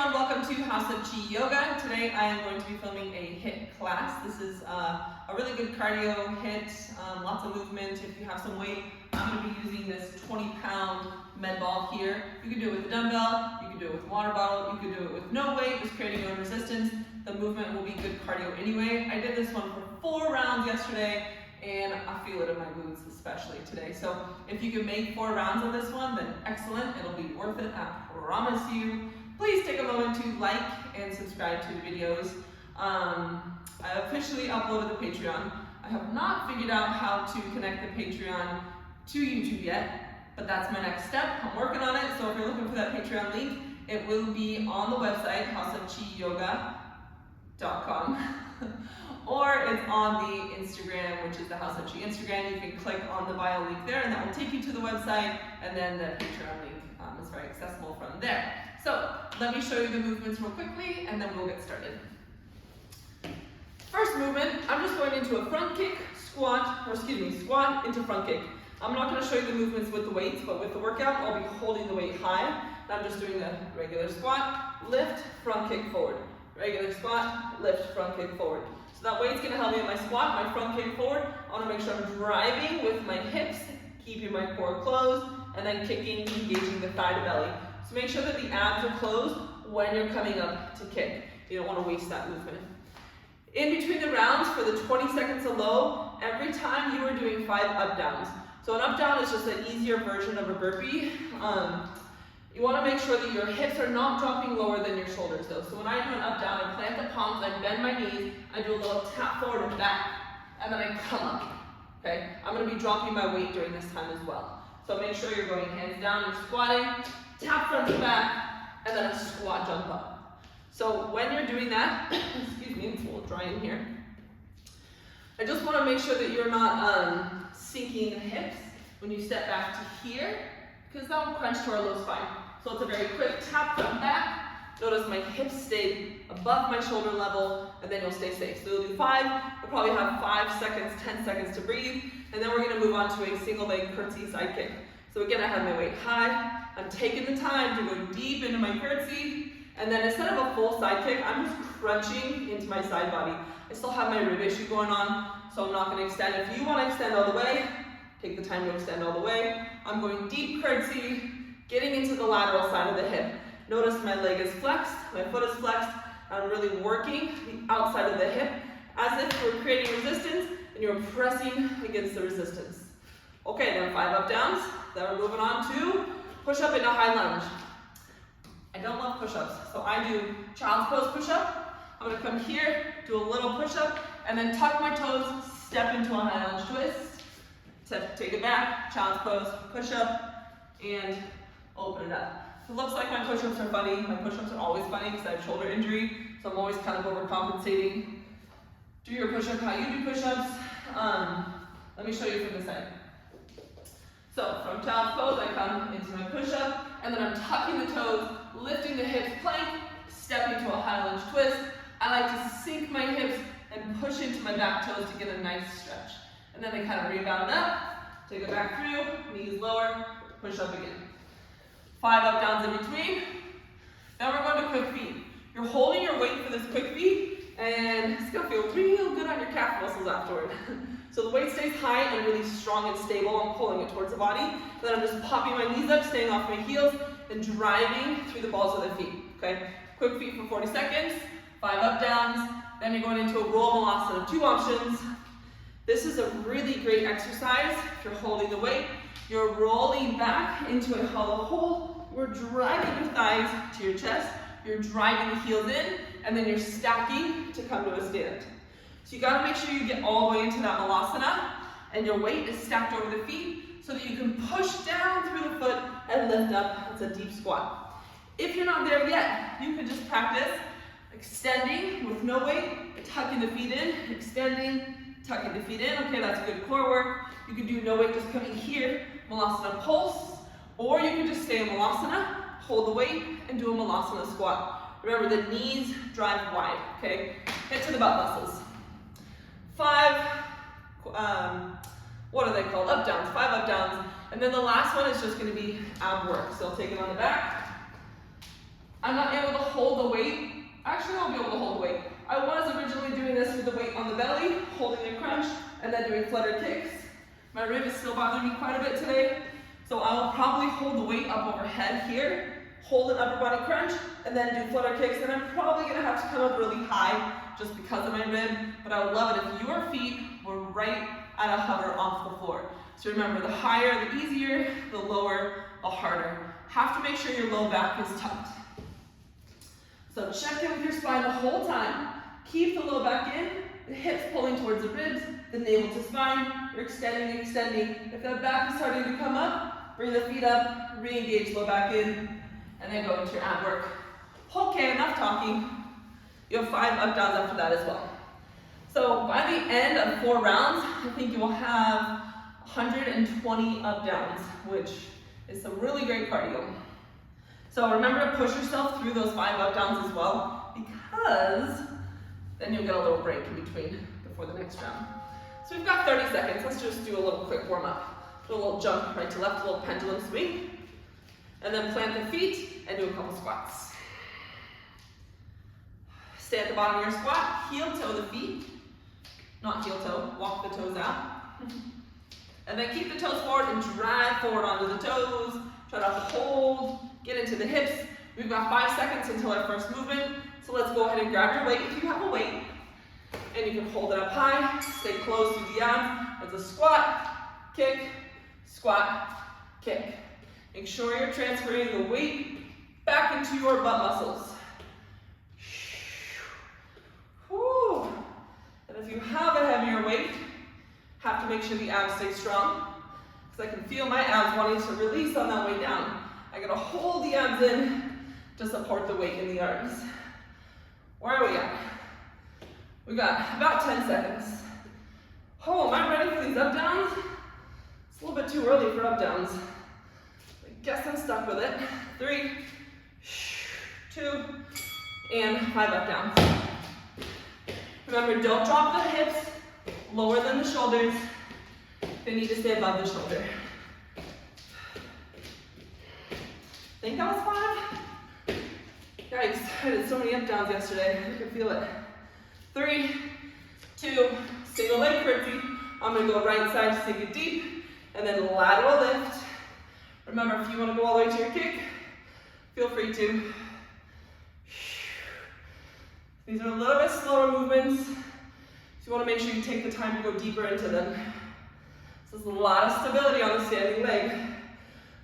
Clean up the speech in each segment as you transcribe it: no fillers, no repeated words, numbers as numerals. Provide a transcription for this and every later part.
everyone, welcome to House of Chi Yoga. Today I am going to be filming a HIIT class. This is a really good cardio HIIT, lots of movement. If you have some weight, I'm going to be using this 20-pound med ball here. You can do it with a dumbbell, you can do it with a water bottle, you can do it with no weight, just creating your own resistance. The movement will be good cardio anyway. I did this one for 4 rounds yesterday, and I feel it in my glutes, especially today. So if you can make 4 rounds of this one, then excellent. It'll be worth it, I promise you. Please take a moment to like and subscribe to the videos. I officially uploaded the Patreon. I have not figured out how to connect the Patreon to YouTube yet, but that's my next step. I'm working on it, so if you're looking for that Patreon link, it will be on the website, houseofchiyoga.com. Or it's on the Instagram, which is the House of Chi Instagram. You can click on the bio link there, and that will take you to the website, and then the Patreon link is very accessible from there. So let me show you the movements real quickly, and then we'll get started. First movement, I'm just going into a front kick, squat into front kick. I'm not going to show you the movements with the weights, but with the workout, I'll be holding the weight high. And I'm just doing a regular squat, lift, front kick forward. Regular squat, lift, front kick forward. So that weight's going to help me in my squat, my front kick forward. I want to make sure I'm driving with my hips, keeping my core closed, and then kicking, engaging the thigh to belly. So make sure that the abs are closed when you're coming up to kick. You don't want to waste that movement. In between the rounds, for the 20 seconds of low, every time you are doing 5 up downs. So an up down is just an easier version of a burpee. You want to make sure that your hips are not dropping lower than your shoulders though. So when I do an up down, I plant the palms, I bend my knees, I do a little tap forward and back, and then I come up. Okay? I'm going to be dropping my weight during this time as well. So make sure you're going hands down and squatting, tap front to back, and then a squat jump up. So when you're doing that, excuse me, it's a little dry in here. I just want to make sure that you're not sinking the hips when you step back to here, because that will crunch to our low spine. So it's a very quick tap front back. Notice my hips stay above my shoulder level, and then you'll stay safe. So you'll do 5, you'll probably have 5 seconds, 10 seconds to breathe, and then we're going to move on to a single leg curtsy side kick. So again, I have my weight high, I'm taking the time to go deep into my curtsy, and then instead of a full side kick, I'm just crunching into my side body. I still have my rib issue going on, so I'm not going to extend. If you want to extend all the way, take the time to extend all the way. I'm going deep curtsy, getting into the lateral side of the hip. Notice my leg is flexed, my foot is flexed. I'm really working the outside of the hip as if we're creating resistance and you're pressing against the resistance. Okay, then 5 up downs. Then we're moving on to push-up into high lunge. I don't love push-ups, so I do child's pose push-up. I'm going to come here, do a little push-up, and then tuck my toes, step into a high lunge twist. Take it back, child's pose, push-up, and open it up. It looks like my push-ups are funny. My push-ups are always funny because I have shoulder injury, so I'm always kind of overcompensating. Do your push-up how you do push-ups. Let me show you from this side. So from child's pose, I come into my push-up, and then I'm tucking the toes, lifting the hips, plank, stepping to a high lunge twist. I like to sink my hips and push into my back toes to get a nice stretch. And then they kind of rebound up, take it back through, knees lower, push up again. 5 up downs in between. Now we're going to quick feet. You're holding your weight for this quick feet, and it's going to feel real good on your calf muscles afterward. So the weight stays high and really strong and stable. I'm pulling it towards the body. Then I'm just popping my knees up, staying off my heels, and driving through the balls of the feet. Okay? Quick feet for 40 seconds, 5 up downs. Then you're going into a roll malasana, 2 options. This is a really great exercise. If you're holding the weight, you're rolling back into a hollow hold. We're driving your thighs to your chest. You're driving the heels in, and then you're stacking to come to a stand. So you got to make sure you get all the way into that malasana, and your weight is stacked over the feet so that you can push down through the foot and lift up. It's a deep squat. If you're not there yet, you can just practice extending with no weight, tucking the feet in, extending, tucking the feet in. Okay, that's good core work. You can do no weight, just coming here, malasana pulse, or you can just stay in malasana, hold the weight, and do a malasana squat. Remember, the knees drive wide, okay? Head to the butt muscles. 5, what are they called? Up downs, 5 up downs. And then the last one is just going to be ab work. So I'll take it on the back. I'm not able to hold the holding their crunch, and then doing flutter kicks. My rib is still bothering me quite a bit today, so I will probably hold the weight up overhead here, hold an upper body crunch, and then do flutter kicks, and I'm probably gonna have to come up really high just because of my rib, but I would love it if your feet were right at a hover off the floor. So remember, the higher, the easier, the lower, the harder. Have to make sure your low back is tucked. So check in with your spine the whole time. Keep the low back in, the hips pulling towards the ribs, the navel to spine. You're extending, extending. If that back is starting to come up, bring the feet up, re-engage low back in, and then go into your ab work. Okay, enough talking. You have 5 up downs after that as well. So by the end of 4 rounds, I think you will have 120 up downs, which is some really great cardio. So remember to push yourself through those 5 up downs as well, because then you'll get a little break in between before the next round. So we've got 30 seconds. Let's just do a little quick warm up. Do a little jump right to left, a little pendulum swing, and then plant the feet and do a couple squats. Stay at the bottom of your squat, heel toe the feet, not heel toe, walk the toes out. And then keep the toes forward and drag forward onto the toes. Try to hold, get into the hips. We've got 5 seconds until our first movement. So let's go ahead and grab your weight if you have a weight. And you can hold it up high, stay close to the abs. It's a squat, kick, kick. Make sure you're transferring the weight back into your butt muscles. Whew. And if you have a heavier weight, have to make sure the abs stay strong, because I can feel my abs wanting to release on that way down. I gotta hold the abs in to support the weight in the arms. Where are we at? We got about 10 seconds. Oh, am I ready for these up downs? It's a little bit too early for up downs. I guess I'm stuck with it. 3, 2, and 5 up downs. Remember, don't drop the hips lower than the shoulders. They need to stay above the shoulder. I think that was 5. Yikes, I did so many up downs yesterday. I could feel it. 3, 2, single leg curtsy. I'm gonna go right side, sink it deep, and then lateral lift. Remember, if you wanna go all the way to your kick, feel free to. These are a little bit slower movements, so you want to make sure you take the time to go deeper into them. So there's a lot of stability on the standing leg,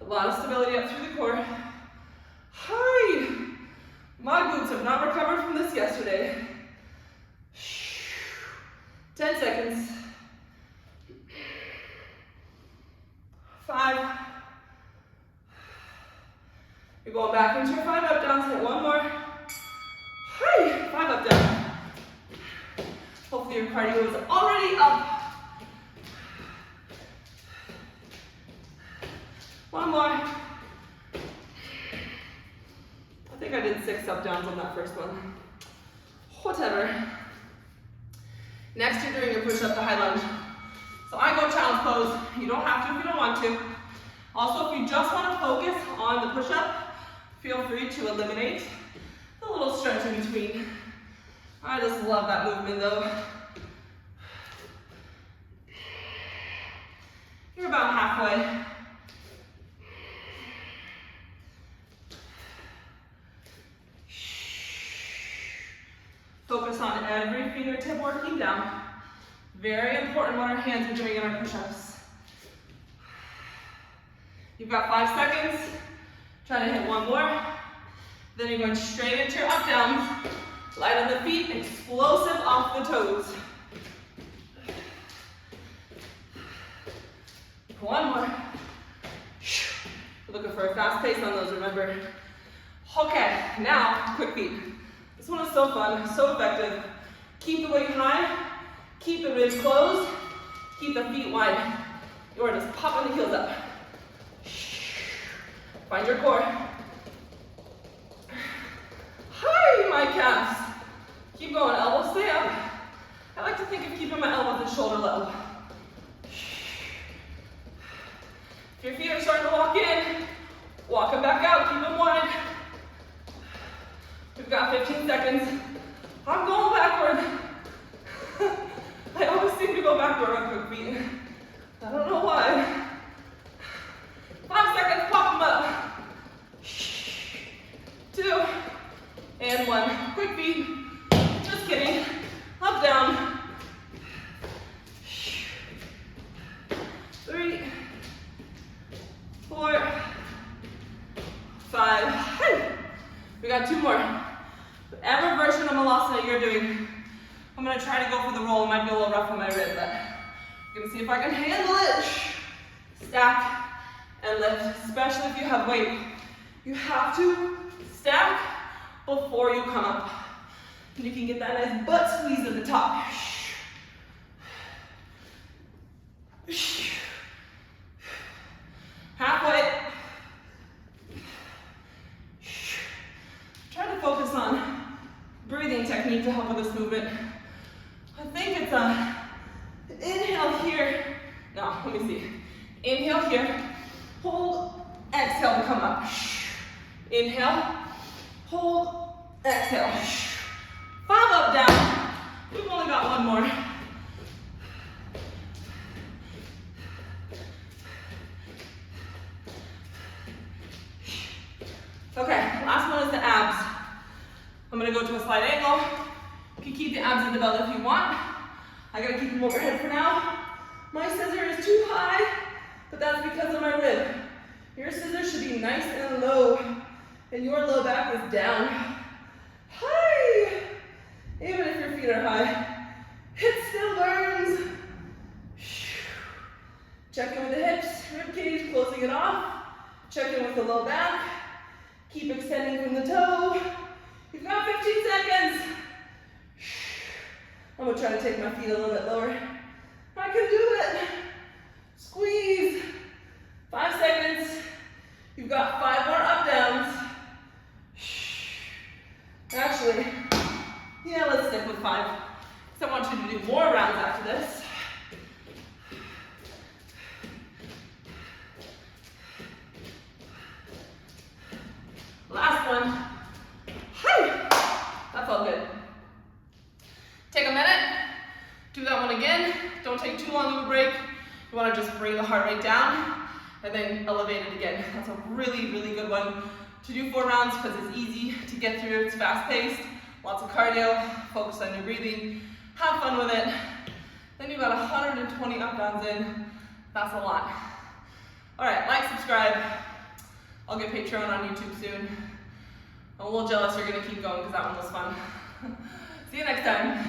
a lot of stability up through the core. Hi! My glutes have not recovered from this yesterday. 10 seconds. 5. You're going back into your 5 up downs. Hit one more. Hi! 5 up down. Hopefully your cardio is already up. One more. I think I did 6 up downs on that first one. Whatever. Next, you're doing your push-up to high lunge. So I go child's pose. You don't have to if you don't want to. Also, if you just want to focus on the push-up, feel free to eliminate the little stretch in between. I just love that movement though. You're about halfway. Focus on every fingertip working down. Very important what our hands are doing in our push-ups. You've got 5 seconds. Try to hit one more. Then you're going straight into your up downs. Light on the feet, explosive off the toes. One more. We're looking for a fast pace on those, remember. Okay, now, quick feet. This one is so fun, so effective. Keep the weight high, keep the ribs closed, keep the feet wide. You are just popping the heels up. Find your core. Hi, my calves. Keep going, elbows stay up. I like to think of keeping my elbows at shoulder level. If your feet are starting to walk in, walk them back out, keep them wide. We've got 15 seconds. I'm going backward. I always and 1. Quick feet. Just kidding. Up, down. 3, 4, 5. We got 2 more. Whatever version of Malasana you're doing, I'm going to try to go for the roll. It might be a little rough on my rib, but I'm going to see if I can handle it. Stack and lift, especially if you have weight. You have to stack before you come up. And you can get that nice butt squeeze at the top. Halfway. Try to focus on breathing technique to help with this movement. I think it's a inhale here. No, let me see. Inhale here. Hold. Exhale to come up. Inhale. Hold. Exhale. 5 up, down. We've only got 1 more. Okay, last one is the abs. I'm gonna go to a slight angle. You can keep the abs in the belt if you want. I gotta keep them overhead for now. My scissor is too high, but that's because of my rib. Your scissor should be nice and low, and your low back is down. Hi! Even if your feet are high, it still burns. Check in with the hips, rib cage, closing it off. Check in with the low back. Keep extending from the toe. You've got 15 seconds. I'm gonna try to take my feet a little bit lower. I can do it. Squeeze. 5 seconds. You've got 5 more up downs. Actually, yeah, let's stick with 5. Because I want you to do more rounds after this. Last one. Hi. That felt good. Take a minute. Do that one again. Don't take too long of a break. You want to just bring the heart rate down and then elevate it again. That's a really, really good one to do 4 rounds because it's easy to get through. It's fast paced. Lots of cardio. Focus on your breathing. Have fun with it. Then you've got 120 up downs in. That's a lot. All right, like, subscribe. I'll get Patreon on YouTube soon. I'm a little jealous you're gonna keep going because that one was fun. See you next time.